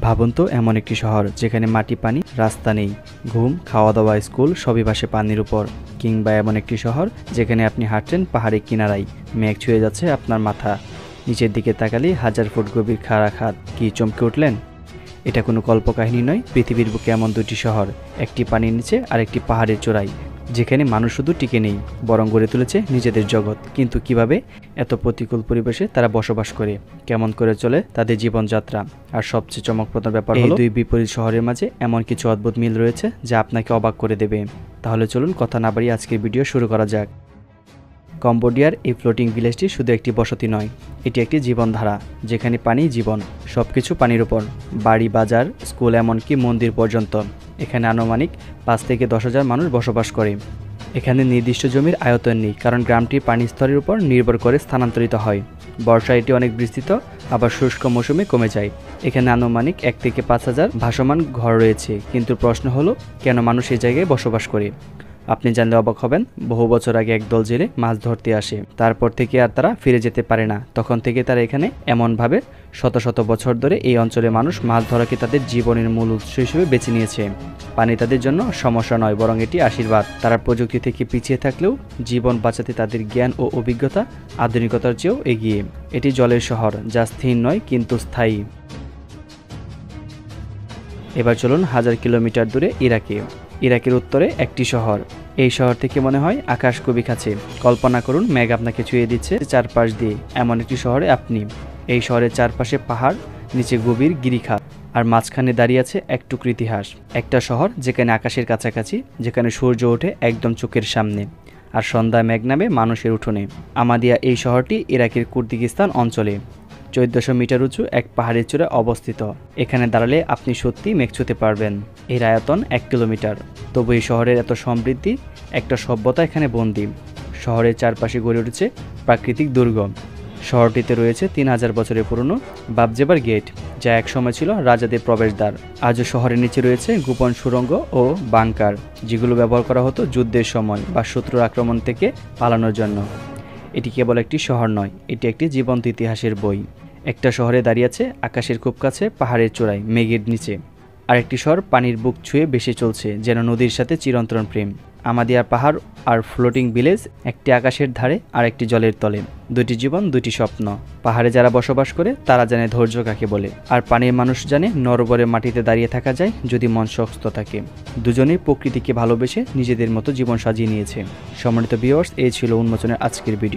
ভাবুন তো এমন একটি শহর যেখানে মাটি, পানি, রাস্তা নেই, ঘুম, খাওয়া দাওয়া, স্কুল সবই ভাসে পানির উপর। কিংবা এমন একটি শহর যেখানে আপনি হাঁটছেন পাহাড়ের কিনারায়, মেঘ ছুঁয়ে যাচ্ছে আপনার মাথা, নিচের দিকে তাকালেই 1000 ফুট গভীর খাড়া খাদ। কি চমকে উঠলেন? এটা কোনো কল্পকাহিনী নয়, পৃথিবীর বুকে এমন দুটি শহর, একটি পানির নিচে আর একটি পাহাড়ের চূড়ায়, যেখানে মানুষ শুধু টিকে নেই বরং গড়ে তুলেছে নিজেদের জগৎ। কিন্তু কিভাবে? এত প্রতিকূল পরিবেশে তারা বসবাস করে, কেমন করে চলে তাদের জীবনযাত্রা। আর সবচেয়ে চমকপ্রদ ব্যাপার হলো এই দুই বিপরীত শহরের মাঝে এমন কিছু অদ্ভুত মিল রয়েছে যা আপনাকে অবাক করে দেবে। তাহলে চলুন কথা না বাড়িয়ে আজকের ভিডিও শুরু করা যাক। কম্বোডিয়ার এই ফ্লোটিং ভিলেজটি শুধু একটি বসতি নয়, এটি একটি জীবনধারা যেখানে পানি জীবন, সবকিছু পানির উপর, বাড়ি, বাজার, স্কুল, এমনকি মন্দির পর্যন্ত। এখানে আনুমানিক 5 থেকে 10,000 মানুষ বসবাস করে। এখানে নির্দিষ্ট জমির আয়তন নেই, কারণ গ্রামটি পানি স্তরের উপর নির্ভর করে স্থানান্তরিত হয়। বর্ষায় এটি অনেক বিস্তৃত, আবার শুষ্ক মৌসুমে কমে যায়। এখানে আনুমানিক 1 থেকে 5,000 ভাসমান ঘর রয়েছে। কিন্তু প্রশ্ন হলো, কেন মানুষ এই জায়গায় বসবাস করে? আপনি জানলে অবাক হবেন। বহু বছর আগে একদল জেলে মাছ ধরতে আসে, তারপর থেকে আর তারা ফিরে যেতে পারে না। তখন থেকে তারা এখানে এমনভাবে শত শত বছর ধরে এই অঞ্চলে মানুষ মাছ ধরাকে তাদের জীবনের মূল উৎস হিসেবে বেছে নিয়েছে। পানি তাদের জন্য সমস্যা নয়, বরং এটি আশীর্বাদ। তারা প্রযুক্তি থেকে পিছিয়ে থাকলেও জীবন বাঁচাতে তাদের জ্ঞান ও অভিজ্ঞতা আধুনিকতার চেয়েও এগিয়ে। এটি জলের শহর, যা স্থির নয় কিন্তু স্থায়ী। এবার চলুন 1000 কিলোমিটার দূরে ইরাকের উত্তরে একটি শহর। এই শহর থেকে মনে হয় আকাশ খুবই কাছে। কল্পনা করুন, মেঘ আপনাকে ছুঁয়ে দিচ্ছে চারপাশ দিয়ে। এমন একটি শহরে আপনি। এই শহরের চারপাশে পাহাড়, নিচে গভীর গিরিখাত, আর মাঝখানে দাঁড়িয়ে আছে এক টুকরো ইতিহাস। একটা শহর যেখানে আকাশের কাছাকাছি, যেখানে সূর্য ওঠে একদম চোখের সামনে, আর সন্ধ্যায় মেঘ নামে মানুষের উঠোনে। আমাদিয়া এই শহরটি ইরাকের কুর্দিস্তান অঞ্চলে 1400 মিটার উঁচু এক পাহাড়ের চূড়ায় অবস্থিত। এখানে দাঁড়ালে আপনি সত্যি মেঘ ছুঁতে পারবেন। এর আয়তন 1 কিলোমিটার। তবু এই শহরের এত সমৃদ্ধি, একটা সভ্যতা এখানে বন্দী। শহরের চারপাশে গড়ে উঠেছে প্রাকৃতিক দুর্গ। শহরটিতে রয়েছে 3000 বছরের পুরনো বাবজেবার গেট, যা একসময় ছিল রাজাদের প্রবেশদ্বার। আজও শহরের নিচে রয়েছে গোপন সুড়ঙ্গ ও বাংকার, যেগুলো ব্যবহার করা হতো যুদ্ধের সময় বা শত্রুর আক্রমণ থেকে পালানোর জন্য। এটি কেবল একটি শহর নয়, এটি একটি জীবন্ত ইতিহাসের বই। একটা শহরে দাঁড়িয়ে আছে আকাশের খুব কাছে, পাহাড়ের চূড়ায়, মেঘের নিচে। আরেকটি শহর পানির বুক ছুঁয়ে ভেসে চলছে, যেন নদীর সাথে চিরন্তন প্রেম। আমাদিয়ার পাহাড় আর ফ্লোটিং ভিলেজ, একটি আকাশের ধারে আর একটি জলের তলে। দুটি জীবন, দুটি স্বপ্ন। পাহাড়ে যারা বসবাস করে তারা জানে ধৈর্য কাকে বলে, আর পানির মানুষ জানে নরবরে মাটিতে দাঁড়িয়ে থাকা যায় যদি মন শক্ত থাকে। দুজনেই প্রকৃতিকে ভালোবেসে নিজেদের মতো জীবন সাজিয়ে নিয়েছে। সম্মানিত ভিউয়ার্স, এই ছিল উন্মোচনের আজকের ভিডিও।